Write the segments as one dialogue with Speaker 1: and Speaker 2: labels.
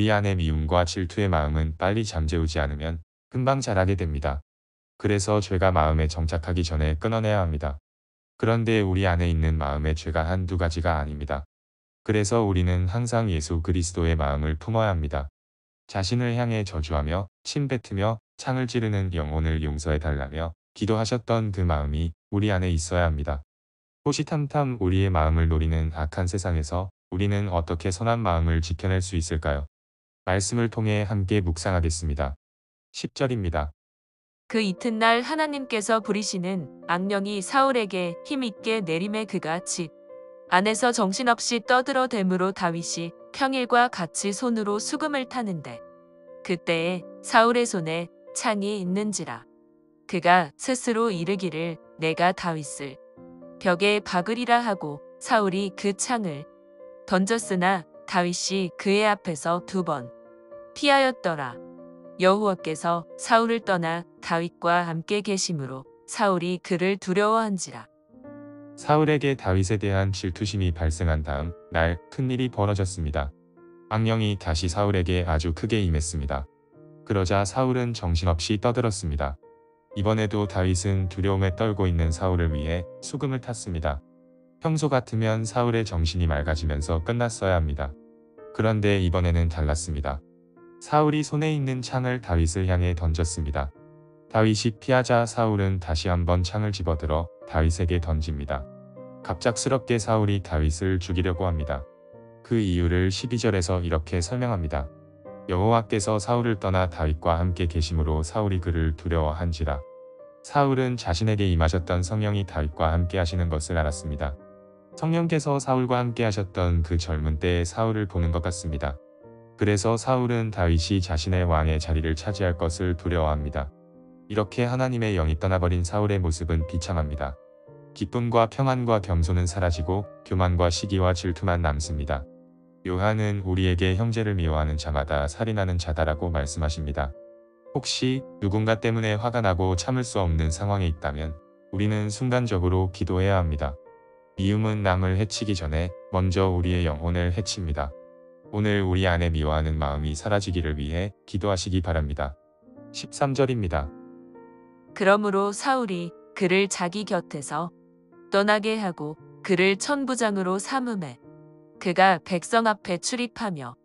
Speaker 1: 우리 안의 미움과 질투의 마음은 빨리 잠재우지 않으면 금방 자라게 됩니다. 그래서 죄가 마음에 정착하기 전에 끊어내야 합니다. 그런데 우리 안에 있는 마음의 죄가 한두 가지가 아닙니다. 그래서 우리는 항상 예수 그리스도의 마음을 품어야 합니다. 자신을 향해 저주하며 침뱉으며 창을 찌르는 영혼을 용서해 달라며 기도하셨던 그 마음이 우리 안에 있어야 합니다. 호시탐탐 우리의 마음을 노리는 악한 세상에서 우리는 어떻게 선한 마음을 지켜낼 수 있을까요? 말씀을 통해 함께 묵상하겠습니다. 10절입니다.
Speaker 2: 그 이튿날 하나님께서 부리시는 악령이 사울에게 힘있게 내림에 그가 집 안에서 정신없이 떠들어대므로 다윗이 평일과 같이 손으로 수금을 타는데 그때에 사울의 손에 창이 있는지라 그가 스스로 이르기를 내가 다윗을 벽에 박으리라 하고 사울이 그 창을 던졌으나 다윗이 그의 앞에서 2번 피하였더라. 여호와께서 사울을 떠나 다윗과 함께 계심으로 사울이 그를 두려워한지라.
Speaker 1: 사울에게 다윗에 대한 질투심이 발생한 다음 날 큰일이 벌어졌습니다. 악령이 다시 사울에게 아주 크게 임했습니다. 그러자 사울은 정신없이 떠들었습니다. 이번에도 다윗은 두려움에 떨고 있는 사울을 위해 수금을 탔습니다. 평소 같으면 사울의 정신이 맑아지면서 끝났어야 합니다. 그런데 이번에는 달랐습니다. 사울이 손에 있는 창을 다윗을 향해 던졌습니다. 다윗이 피하자 사울은 다시 한번 창을 집어들어 다윗에게 던집니다. 갑작스럽게 사울이 다윗을 죽이려고 합니다. 그 이유를 12절에서 이렇게 설명합니다. 여호와께서 사울을 떠나 다윗과 함께 계심으로 사울이 그를 두려워한지라. 사울은 자신에게 임하셨던 성령이 다윗과 함께 하시는 것을 알았습니다. 성령께서 사울과 함께 하셨던 그 젊은 때의 사울을 보는 것 같습니다. 그래서 사울은 다윗이 자신의 왕의 자리를 차지할 것을 두려워합니다. 이렇게 하나님의 영이 떠나버린 사울의 모습은 비참합니다. 기쁨과 평안과 겸손은 사라지고 교만과 시기와 질투만 남습니다. 요한은 우리에게 형제를 미워하는 자마다 살인하는 자다라고 말씀하십니다. 혹시 누군가 때문에 화가 나고 참을 수 없는 상황에 있다면 우리는 순간적으로 기도해야 합니다. 미움은 남을 해치기 전에 먼저 우리의 영혼을 해칩니다. 오늘 우리 안에 미워하는 마음이 사라지기를 위해 기도하시기 바랍니다. 13절입니다.
Speaker 2: 그러므로 사울이 그를 자기 곁에서 떠나게 하고 그를 천부장으로 삼음해 그가 백성 앞에 출입하며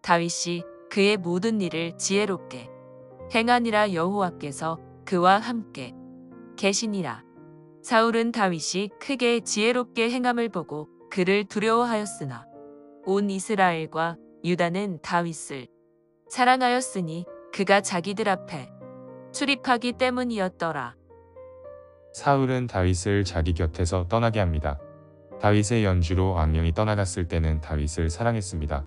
Speaker 2: 다윗이 그의 모든 일을 지혜롭게 행하니라 여호와께서 그와 함께 계시니라. 사울은 다윗이 크게 지혜롭게 행함을 보고 그를 두려워하였으나 온 이스라엘과 유다는 다윗을 사랑하였으니 그가 자기들 앞에 출입하기 때문이었더라.
Speaker 1: 사울은 다윗을 자기 곁에서 떠나게 합니다. 다윗의 연주로 악령이 떠나갔을 때는 다윗을 사랑했습니다.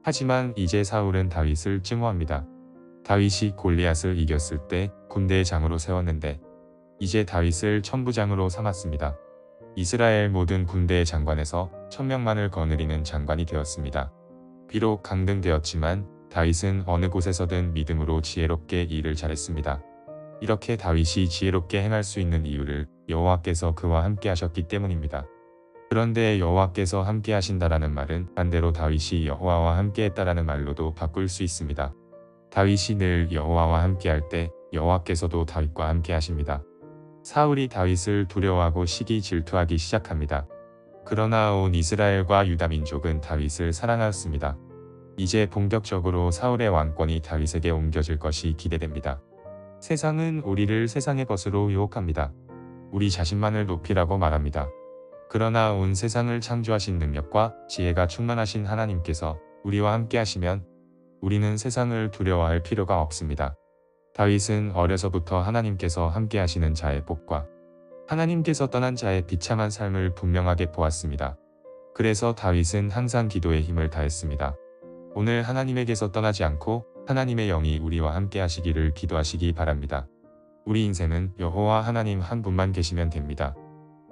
Speaker 1: 하지만 이제 사울은 다윗을 증오합니다. 다윗이 골리앗을 이겼을 때 군대의 장으로 세웠는데 이제 다윗을 천부장으로 삼았습니다. 이스라엘 모든 군대의 장관에서 1000명만을 거느리는 장관이 되었습니다. 비록 강등되었지만 다윗은 어느 곳에서든 믿음으로 지혜롭게 일을 잘했습니다. 이렇게 다윗이 지혜롭게 행할 수 있는 이유를 여호와께서 그와 함께 하셨기 때문입니다. 그런데 여호와께서 함께 하신다라는 말은 반대로 다윗이 여호와와 함께 했다라는 말로도 바꿀 수 있습니다. 다윗이 늘 여호와와 함께 할 때 여호와께서도 다윗과 함께 하십니다. 사울이 다윗을 두려워하고 시기 질투하기 시작합니다. 그러나 온 이스라엘과 유다 민족은 다윗을 사랑하였습니다. 이제 본격적으로 사울의 왕권이 다윗에게 옮겨질 것이 기대됩니다. 세상은 우리를 세상의 것으로 유혹합니다. 우리 자신만을 높이라고 말합니다. 그러나 온 세상을 창조하신 능력과 지혜가 충만하신 하나님께서 우리와 함께 하시면 우리는 세상을 두려워할 필요가 없습니다. 다윗은 어려서부터 하나님께서 함께 하시는 자의 복과 하나님께서 떠난 자의 비참한 삶을 분명하게 보았습니다. 그래서 다윗은 항상 기도에 힘을 다했습니다. 오늘 하나님에게서 떠나지 않고 하나님의 영이 우리와 함께 하시기를 기도하시기 바랍니다. 우리 인생은 여호와 하나님 한 분만 계시면 됩니다.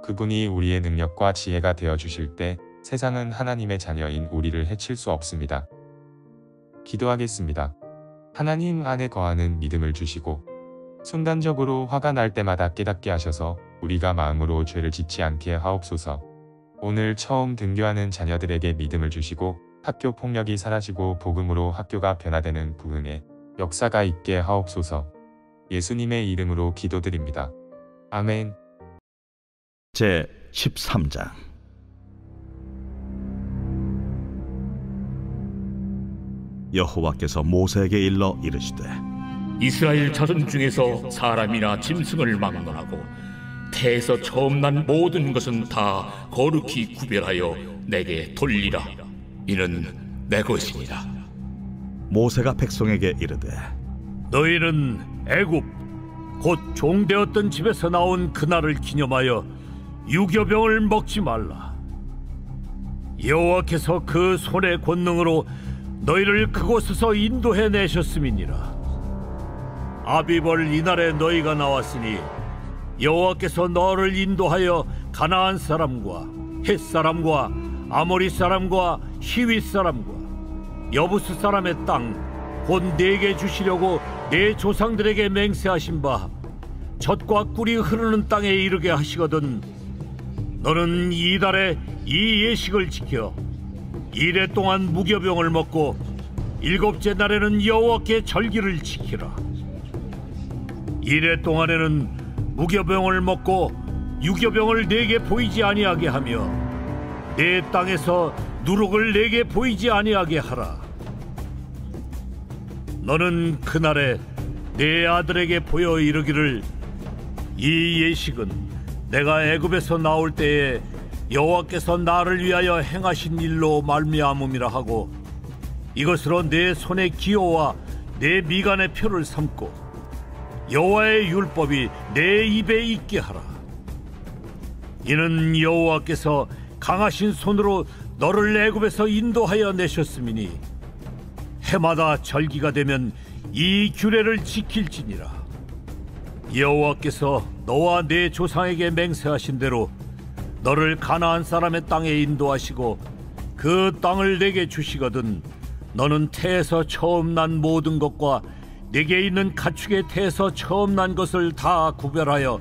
Speaker 1: 그분이 우리의 능력과 지혜가 되어 주실 때 세상은 하나님의 자녀인 우리를 해칠 수 없습니다. 기도하겠습니다. 하나님 안에 거하는 믿음을 주시고 순간적으로 화가 날 때마다 깨닫게 하셔서 우리가 마음으로 죄를 짓지 않게 하옵소서. 오늘 처음 등교하는 자녀들에게 믿음을 주시고 학교 폭력이 사라지고 복음으로 학교가 변화되는 부흥의 역사가 있게 하옵소서. 예수님의 이름으로 기도드립니다. 아멘.
Speaker 3: 제 13장. 여호와께서 모세에게 일러 이르시되
Speaker 4: 이스라엘 자손 중에서 사람이나 짐승을 막론하고 태에서 처음 난 모든 것은 다 거룩히 구별하여 내게 돌리라. 이는 내 것이니라.
Speaker 3: 모세가 백성에게 이르되
Speaker 5: 너희는 애굽 곧 종되었던 집에서 나온 그날을 기념하여 유교병을 먹지 말라. 여호와께서 그 손의 권능으로 너희를 그곳에서 인도해 내셨음이니라. 아비벌 이날에 너희가 나왔으니 여호와께서 너를 인도하여 가나안 사람과 헷 사람과 아모리 사람과 히윗 사람과 여부스 사람의 땅 곧 내게 주시려고 내 조상들에게 맹세하신 바 젖과 꿀이 흐르는 땅에 이르게 하시거든. 너는 이달에 이 예식을 지켜 이래 동안 무교병을 먹고 일곱째 날에는 여호와께 절기를 지키라. 이래 동안에는 무교병을 먹고 유교병을 내게 보이지 아니하게 하며 내 땅에서 누룩을 내게 보이지 아니하게 하라. 너는 그날에 내 아들에게 보여 이르기를 이 예식은 내가 애굽에서 나올 때에 여호와께서 나를 위하여 행하신 일로 말미암음이라 하고 이것으로 내 손의 기호와 내 미간의 표를 삼고 여호와의 율법이 내 입에 있게 하라. 이는 여호와께서 강하신 손으로 너를 애굽에서 인도하여 내셨음이니 해마다 절기가 되면 이 규례를 지킬지니라. 여호와께서 너와 내 조상에게 맹세하신 대로 너를 가나안 사람의 땅에 인도하시고 그 땅을 내게 주시거든. 너는 태에서 처음 난 모든 것과 내게 있는 가축의 태에서 처음 난 것을 다 구별하여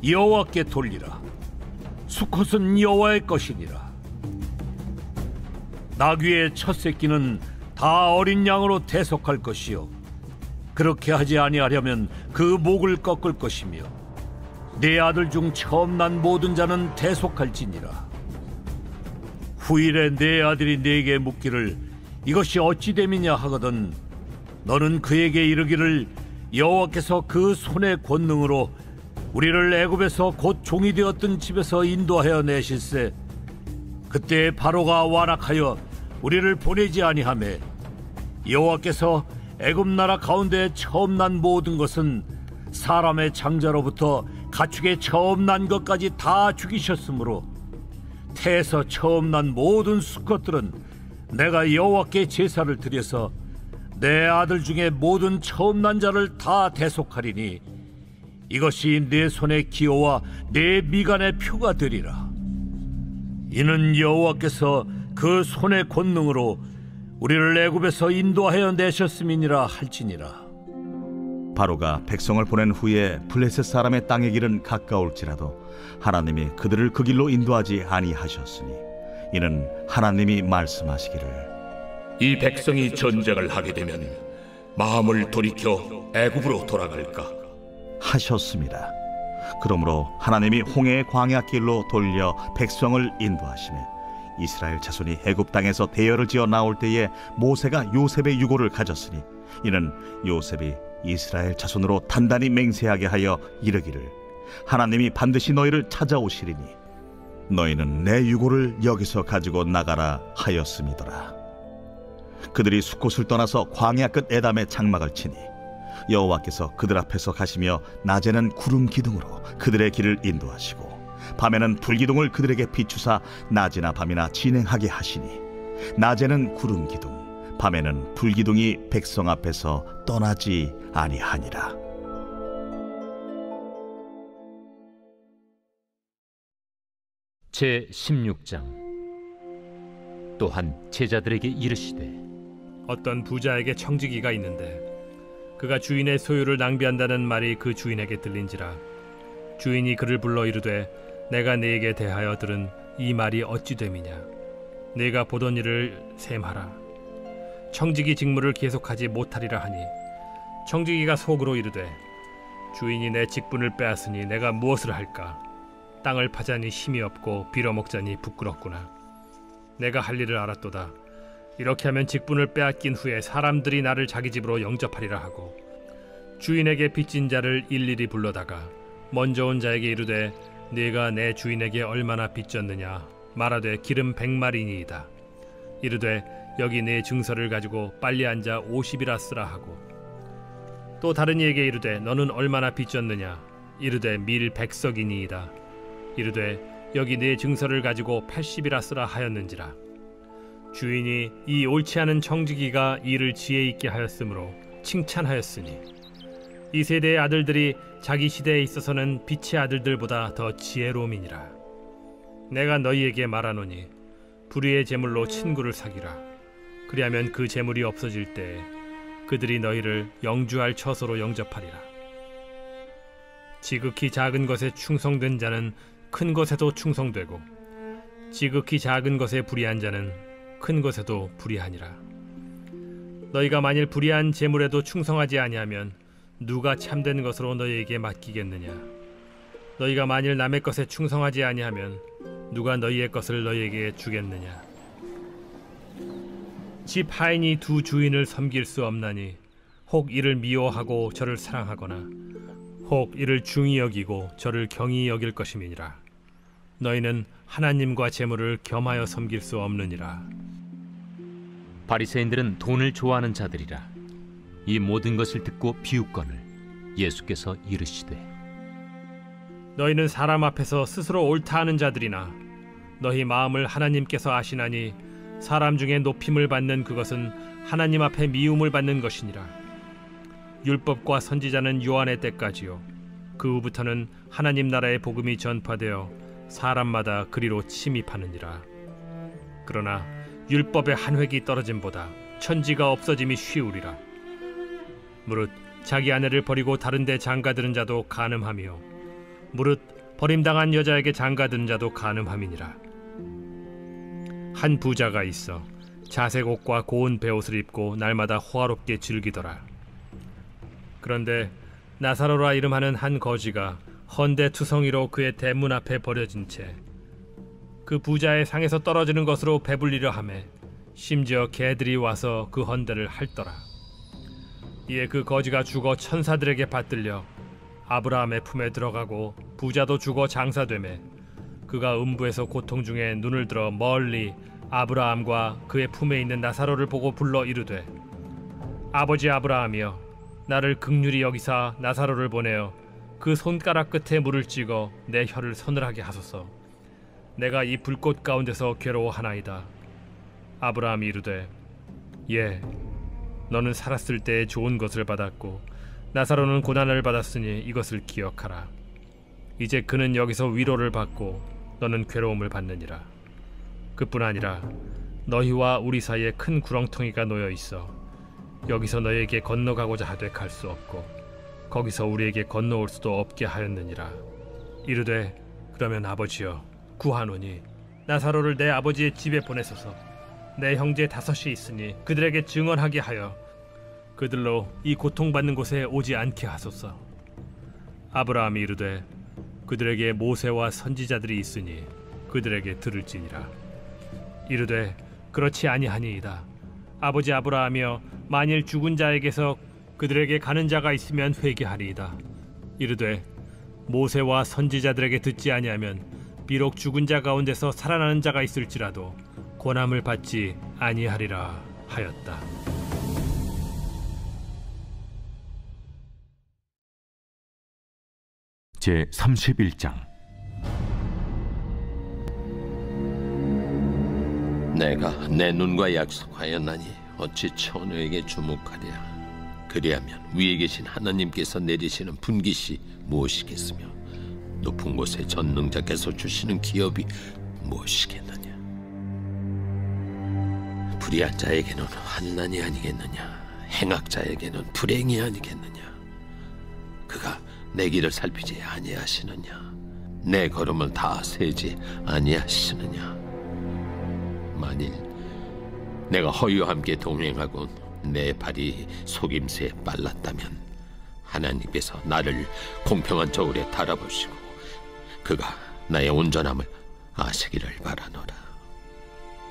Speaker 5: 여호와께 돌리라. 수컷은 여호와의 것이니라. 나귀의 첫 새끼는 다 어린 양으로 대속할 것이요 그렇게 하지 아니하려면 그 목을 꺾을 것이며 내 아들 중 처음 난 모든 자는 대속할지니라. 후일에 내 아들이 내게 묻기를 이것이 어찌 됨이냐 하거든 너는 그에게 이르기를 여호와께서 그 손의 권능으로 우리를 애굽에서 곧 종이 되었던 집에서 인도하여 내실세 그때 바로가 완악하여 우리를 보내지 아니하매 여호와께서 애굽 나라 가운데 처음 난 모든 것은 사람의 장자로부터 가축의 처음 난 것까지 다 죽이셨으므로 태에서 처음 난 모든 수컷들은 내가 여호와께 제사를 드려서 내 아들 중에 모든 처음 난 자를 다 대속하리니 이것이 내 손의 기호와 내 미간의 표가 되리라. 이는 여호와께서 그 손의 권능으로 우리를 애굽에서 인도하여 내셨음이니라 할지니라.
Speaker 3: 바로가 백성을 보낸 후에 블레셋 사람의 땅의 길은 가까울지라도 하나님이 그들을 그 길로 인도하지 아니하셨으니 이는 하나님이 말씀하시기를
Speaker 4: 이 백성이 전쟁을 하게 되면 마음을 돌이켜 애굽으로 돌아갈까
Speaker 3: 하셨습니다. 그러므로 하나님이 홍해의 광야길로 돌려 백성을 인도하시매 이스라엘 자손이 애굽 땅에서 대열을 지어 나올 때에 모세가 요셉의 유고를 가졌으니 이는 요셉이 이스라엘 자손으로 단단히 맹세하게 하여 이르기를 하나님이 반드시 너희를 찾아오시리니 너희는 내 유고를 여기서 가지고 나가라 하였음이더라. 그들이 숫곳을 떠나서 광야 끝 에담에 장막을 치니 여호와께서 그들 앞에서 가시며 낮에는 구름 기둥으로 그들의 길을 인도하시고 밤에는 불기둥을 그들에게 비추사 낮이나 밤이나 진행하게 하시니 낮에는 구름 기둥 밤에는 불기둥이 백성 앞에서 떠나지 아니하니라.
Speaker 6: 제 16장. 또한 제자들에게 이르시되
Speaker 7: 어떤 부자에게 청지기가 있는데 그가 주인의 소유를 낭비한다는 말이 그 주인에게 들린지라. 주인이 그를 불러 이르되 내가 네게 대하여 들은 이 말이 어찌 됨이냐. 네가 보던 일을 셈하라. 청지기 직무를 계속하지 못하리라 하니 청지기가 속으로 이르되 주인이 내 직분을 빼앗으니 내가 무엇을 할까? 땅을 파자니 힘이 없고 빌어먹자니 부끄럽구나. 내가 할 일을 알았도다. 이렇게 하면 직분을 빼앗긴 후에 사람들이 나를 자기 집으로 영접하리라 하고 주인에게 빚진 자를 일일이 불러다가 먼저 온 자에게 이르되 네가 내 주인에게 얼마나 빚졌느냐 말하되 기름 100마리니이다. 이르되 여기 네 증서를 가지고 빨리 앉아 50이라 쓰라 하고 또 다른 이에게 이르되 너는 얼마나 빚졌느냐 이르되 밀 100석이니이다. 이르되 여기 네 증서를 가지고 80이라 쓰라 하였는지라. 주인이 이 옳지 않은 청지기가 일을 지혜 있게 하였으므로 칭찬하였으니 이 세대의 아들들이 자기 시대에 있어서는 빛의 아들들보다 더 지혜로움이니라. 내가 너희에게 말하노니 불의의 제물로 친구를 사귀라. 그리하면 그 제물이 없어질 때에 그들이 너희를 영주할 처소로 영접하리라. 지극히 작은 것에 충성된 자는 큰 것에도 충성되고 지극히 작은 것에 불의한 자는 큰 것에도 불의하니라. 너희가 만일 불의한 제물에도 충성하지 아니하면 누가 참된 것으로 너희에게 맡기겠느냐? 너희가 만일 남의 것에 충성하지 아니하면 누가 너희의 것을 너희에게 주겠느냐? 집 하인이 두 주인을 섬길 수 없나니 혹 이를 미워하고 저를 사랑하거나 혹 이를 중히 여기고 저를 경히 여길 것임이니라. 너희는 하나님과 재물을 겸하여 섬길 수 없느니라.
Speaker 6: 바리새인들은 돈을 좋아하는 자들이라. 이 모든 것을 듣고 비웃거늘 예수께서 이르시되
Speaker 7: 너희는 사람 앞에서 스스로 옳다 하는 자들이나 너희 마음을 하나님께서 아시나니 사람 중에 높임을 받는 그것은 하나님 앞에 미움을 받는 것이니라. 율법과 선지자는 요한의 때까지요 그 후부터는 하나님 나라의 복음이 전파되어 사람마다 그리로 침입하느니라. 그러나 율법의 한 획이 떨어짐보다 천지가 없어짐이 쉬우리라. 무릇 자기 아내를 버리고 다른 데 장가드는 자도 간음하며 무릇 버림당한 여자에게 장가드는 자도 간음함이니라. 한 부자가 있어 자색 옷과 고운 베옷을 입고 날마다 호화롭게 즐기더라. 그런데 나사로라 이름하는 한 거지가 헌데 투성이로 그의 대문 앞에 버려진 채 그 부자의 상에서 떨어지는 것으로 배불리려 하매 심지어 개들이 와서 그 헌데를 핥더라. 이에 그 거지가 죽어 천사들에게 받들려 아브라함의 품에 들어가고 부자도 죽어 장사되매 그가 음부에서 고통 중에 눈을 들어 멀리 아브라함과 그의 품에 있는 나사로를 보고 불러 이르되 아버지 아브라함이여 나를 긍휼히 여기사 나사로를 보내어 그 손가락 끝에 물을 찍어 내 혀를 서늘하게 하소서. 내가 이 불꽃 가운데서 괴로워하나이다. 아브라함이 이르되 예 너는 살았을 때에 좋은 것을 받았고 나사로는 고난을 받았으니 이것을 기억하라. 이제 그는 여기서 위로를 받고 너는 괴로움을 받느니라. 그뿐 아니라 너희와 우리 사이에 큰 구렁텅이가 놓여 있어 여기서 너희에게 건너가고자 하되 갈 수 없고 거기서 우리에게 건너올 수도 없게 하였느니라. 이르되 그러면 아버지여 구하노니 나사로를 내 아버지의 집에 보내소서. 내 형제 5이 있으니 그들에게 증언하게 하여 그들로 이 고통받는 곳에 오지 않게 하소서. 아브라함이 이르되 그들에게 모세와 선지자들이 있으니 그들에게 들을지니라. 이르되 그렇지 아니하니이다. 아버지 아브라함이여 만일 죽은 자에게서 그들에게 가는 자가 있으면 회개하리이다. 이르되 모세와 선지자들에게 듣지 아니하면 비록 죽은 자 가운데서 살아나는 자가 있을지라도 권함을 받지 아니하리라 하였다.
Speaker 8: 제 31장.
Speaker 9: 내가 내 눈과 약속하였나니 어찌 천우에게 주목하랴. 그리하면 위에 계신 하나님께서 내리시는 분깃이 무엇이겠으며 높은 곳에 전능자께서 주시는 기업이 무엇이겠느냐. 불의한 자에게는 환난이 아니겠느냐. 행악자에게는 불행이 아니겠느냐. 그가 내 길을 살피지 아니하시느냐. 내 걸음을 다 세지 아니하시느냐. 만일 내가 허위와 함께 동행하고 내 발이 속임수에 빨랐다면 하나님께서 나를 공평한 저울에 달아보시고 그가 나의 온전함을 아시기를 바라노라.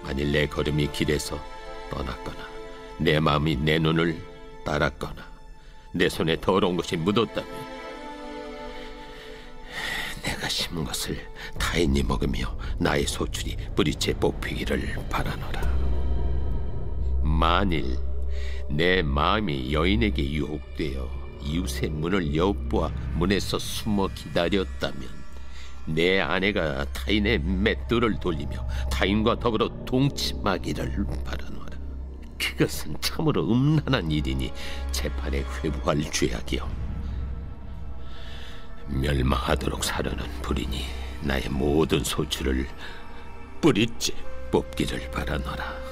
Speaker 9: 만일 내 걸음이 길에서 떠났거나 내 마음이 내 눈을 따랐거나 내 손에 더러운 것이 묻었다면 내가 심은 것을 타인이 먹으며 나의 소출이 뿌리째 뽑히기를 바라노라. 만일 내 마음이 여인에게 유혹되어 이웃의 문을 엿보아 문에서 숨어 기다렸다면 내 아내가 타인의 맷돌을 돌리며 타인과 더불어 동침하기를 바라노라. 그것은 참으로 음란한 일이니 재판에 회부할 죄악이요 멸망하도록 사려는 불이니 나의 모든 소출을 뿌리째 뽑기를 바라노라.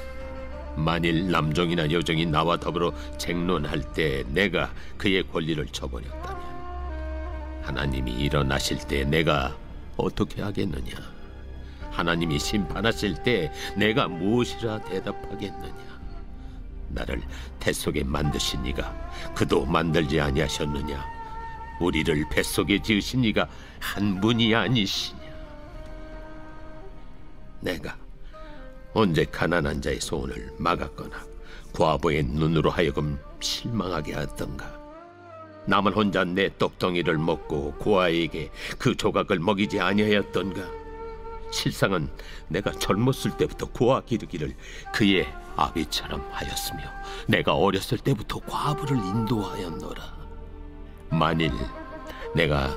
Speaker 9: 만일 남종이나 여종이 나와 더불어 쟁론할 때 내가 그의 권리를 저버렸다면 하나님이 일어나실 때 내가 어떻게 하겠느냐? 하나님이 심판하실 때 내가 무엇이라 대답하겠느냐? 나를 뱃속에 만드신 이가 그도 만들지 아니하셨느냐? 우리를 뱃속에 지으신 이가 한 분이 아니시냐? 내가 언제 가난한 자의 소원을 막았거나 과부의 눈으로 하여금 실망하게 하던가? 남은 혼자 내 떡덩이를 먹고 고아에게 그 조각을 먹이지 아니하였던가? 실상은 내가 젊었을 때부터 고아 기르기를 그의 아비처럼 하였으며 내가 어렸을 때부터 과부를 인도하였노라. 만일 내가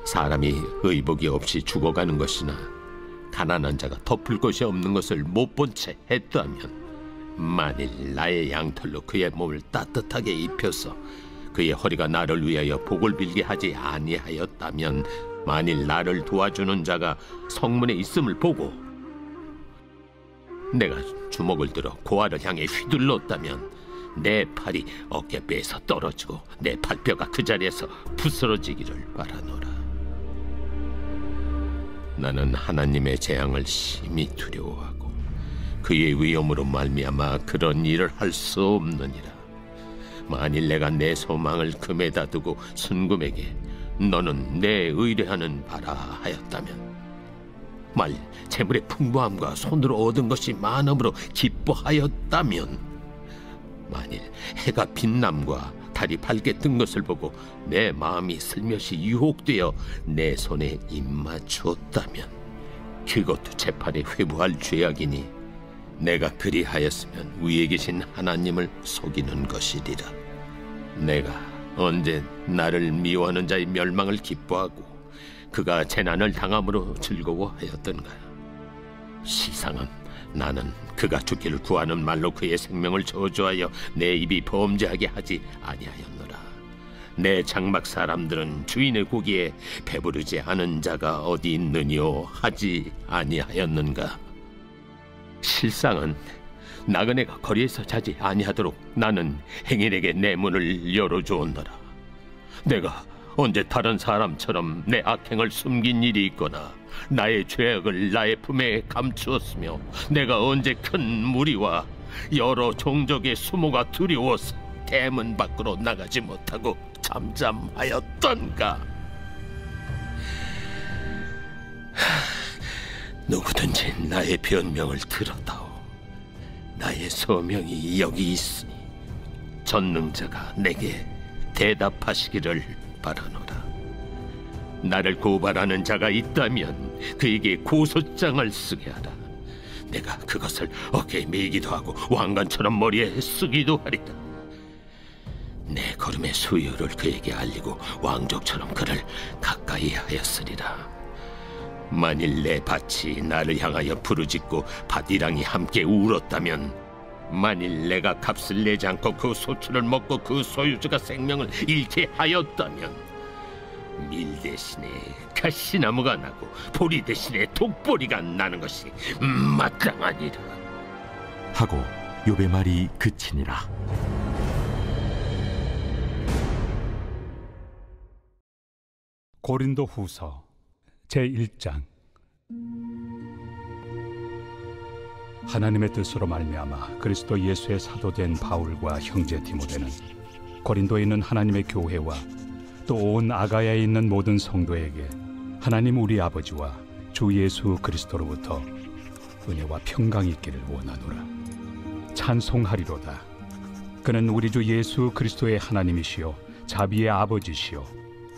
Speaker 9: 사람이 의복이 없이 죽어가는 것이나 가난한 자가 덮을 것이 없는 것을 못 본 채 했다면 만일 나의 양털로 그의 몸을 따뜻하게 입혀서 그의 허리가 나를 위하여 복을 빌게 하지 아니하였다면 만일 나를 도와주는 자가 성문에 있음을 보고 내가 주먹을 들어 고아를 향해 휘둘렀다면 내 팔이 어깨뼈에서 떨어지고 내 팔뼈가 그 자리에서 부스러지기를 바라노라. 나는 하나님의 재앙을 심히 두려워하고 그의 위엄으로 말미암아 그런 일을 할 수 없느니라. 만일 내가 내 소망을 금에다 두고 순금에게 너는 내 의뢰하는 바라 하였다면 만일 재물의 풍부함과 손으로 얻은 것이 많음으로 기뻐하였다면 만일 해가 빛남과 달이 밝게 뜬 것을 보고 내 마음이 슬며시 유혹되어 내 손에 입맞추었다면 그것도 재판에 회부할 죄악이니 내가 그리하였으면 위에 계신 하나님을 속이는 것이리라. 내가 언제 나를 미워하는 자의 멸망을 기뻐하고 그가 재난을 당함으로 즐거워하였던가? 시상은 나는 그가 죽기를 구하는 말로 그의 생명을 저주하여 내 입이 범죄하게 하지 아니하였노라. 내 장막 사람들은 주인의 고기에 배부르지 않은 자가 어디 있느뇨 하지 아니하였는가? 실상은 나그네가 거리에서 자지 아니하도록 나는 행인에게 내 문을 열어주었노라. 내가 언제 다른 사람처럼 내 악행을 숨긴 일이 있거나 나의 죄악을 나의 품에 감추었으며 내가 언제 큰 무리와 여러 종족의 수모가 두려워서 대문 밖으로 나가지 못하고 잠잠하였던가? 누구든지 나의 변명을 들었다오. 나의 소명이 여기 있으니 전능자가 내게 대답하시기를 바라노라. 나를 고발하는 자가 있다면 그에게 고소장을 쓰게 하라. 내가 그것을 어깨에 메기도 하고 왕관처럼 머리에 쓰기도 하리라. 내 걸음의 수요를 그에게 알리고 왕족처럼 그를 가까이 하였으리라. 만일 내 밭이 나를 향하여 부르짖고 밭이랑이 함께 울었다면 만일 내가 값을 내지 않고 그 소출을 먹고 그 소유주가 생명을 잃게 하였다면 밀 대신에 가시나무가 나고 보리 대신에 독보리가 나는 것이 마땅하니라.
Speaker 8: 하고 욥의 말이 그치니라.
Speaker 10: 고린도 후서 제1장. 하나님의 뜻으로 말미암아 그리스도 예수의 사도된 바울과 형제 디모데는 고린도에 있는 하나님의 교회와 또 온 아가야에 있는 모든 성도에게 하나님 우리 아버지와 주 예수 그리스도로부터 은혜와 평강이 있기를 원하노라. 찬송하리로다. 그는 우리 주 예수 그리스도의 하나님이시요 자비의 아버지시요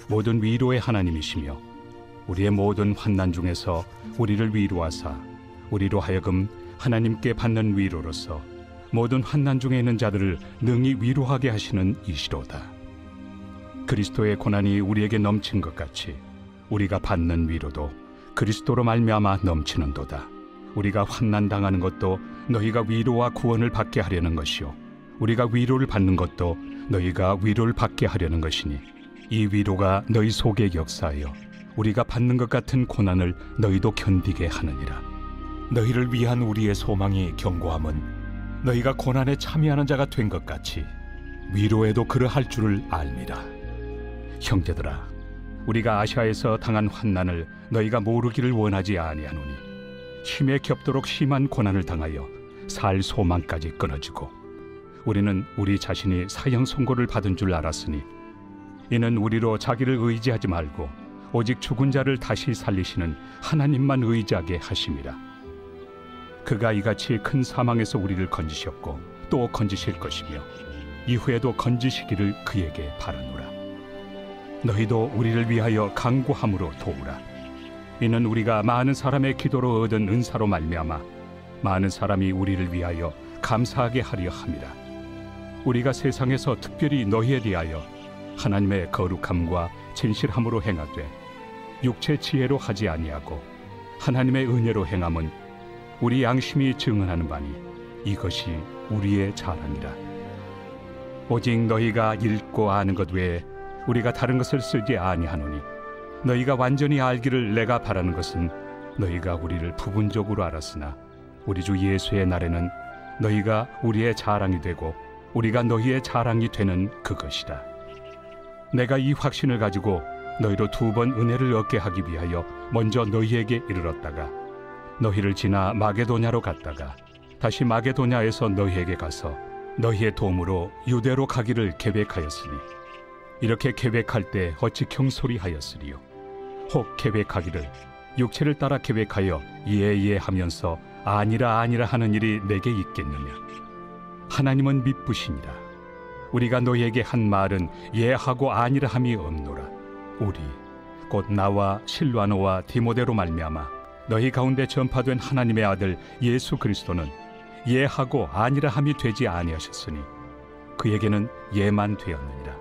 Speaker 10: 모든 위로의 하나님이시며 우리의 모든 환난 중에서 우리를 위로하사 우리로 하여금 하나님께 받는 위로로서 모든 환난 중에 있는 자들을 능히 위로하게 하시는 이시로다. 그리스도의 고난이 우리에게 넘친 것 같이 우리가 받는 위로도 그리스도로 말미암아 넘치는도다. 우리가 환난 당하는 것도 너희가 위로와 구원을 받게 하려는 것이요 우리가 위로를 받는 것도 너희가 위로를 받게 하려는 것이니 이 위로가 너희 속에 역사하여 우리가 받는 것 같은 고난을 너희도 견디게 하느니라. 너희를 위한 우리의 소망이 견고함은 너희가 고난에 참여하는 자가 된 것 같이 위로에도 그러할 줄을 알미라. 형제들아, 우리가 아시아에서 당한 환난을 너희가 모르기를 원하지 아니하노니 힘에 겹도록 심한 고난을 당하여 살 소망까지 끊어지고 우리는 우리 자신이 사형 선고를 받은 줄 알았으니 이는 우리로 자기를 의지하지 말고 오직 죽은 자를 다시 살리시는 하나님만 의지하게 하심이라. 그가 이같이 큰 사망에서 우리를 건지셨고 또 건지실 것이며 이후에도 건지시기를 그에게 바라노라. 너희도 우리를 위하여 간구함으로 도우라. 이는 우리가 많은 사람의 기도로 얻은 은사로 말미암아 많은 사람이 우리를 위하여 감사하게 하려 함이라. 우리가 세상에서 특별히 너희에 대하여 하나님의 거룩함과 진실함으로 행하되 육체 지혜로 하지 아니하고 하나님의 은혜로 행함은 우리 양심이 증언하는 바니 이것이 우리의 자랑이라. 오직 너희가 읽고 아는 것 외에 우리가 다른 것을 쓰지 아니하노니 너희가 완전히 알기를 내가 바라는 것은 너희가 우리를 부분적으로 알았으나 우리 주 예수의 날에는 너희가 우리의 자랑이 되고 우리가 너희의 자랑이 되는 그것이라. 내가 이 확신을 가지고 너희로 2번 은혜를 얻게 하기 위하여 먼저 너희에게 이르렀다가 너희를 지나 마게도냐로 갔다가 다시 마게도냐에서 너희에게 가서 너희의 도움으로 유대로 가기를 계획하였으니 이렇게 계획할 때 어찌 경솔이하였으리요. 혹 계획하기를 육체를 따라 계획하여 예예 하면서 아니라 아니라 하는 일이 내게 있겠느냐. 하나님은 미쁘시니라. 우리가 너희에게 한 말은 예하고 아니라 함이 없노라. 우리 곧 나와 실와노와 디모데로 말미암아 너희 가운데 전파된 하나님의 아들 예수 그리스도는 예하고 아니라 함이 되지 아니하셨으니 그에게는 예만 되었느니라.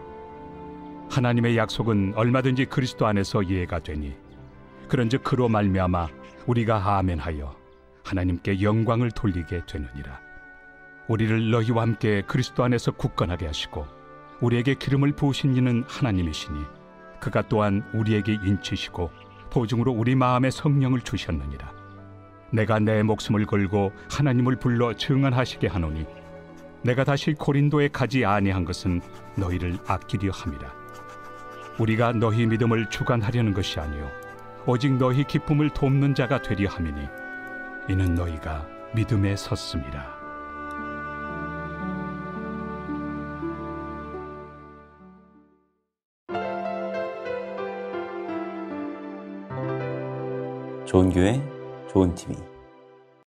Speaker 10: 하나님의 약속은 얼마든지 그리스도 안에서 예가 되니 그런즉 그로 말미암아 우리가 아멘하여 하나님께 영광을 돌리게 되느니라. 우리를 너희와 함께 그리스도 안에서 굳건하게 하시고 우리에게 기름을 부으신 이는 하나님이시니 그가 또한 우리에게 인치시고 보증으로 우리 마음에 성령을 주셨느니라. 내가 내 목숨을 걸고 하나님을 불러 증언하시게 하노니 내가 다시 고린도에 가지 아니한 것은 너희를 아끼려 함이라. 우리가 너희 믿음을 주관하려는 것이 아니요 오직 너희 기쁨을 돕는 자가 되려 함이니 이는 너희가 믿음에 섰음이라.
Speaker 11: 좋은 교회, 좋은 TV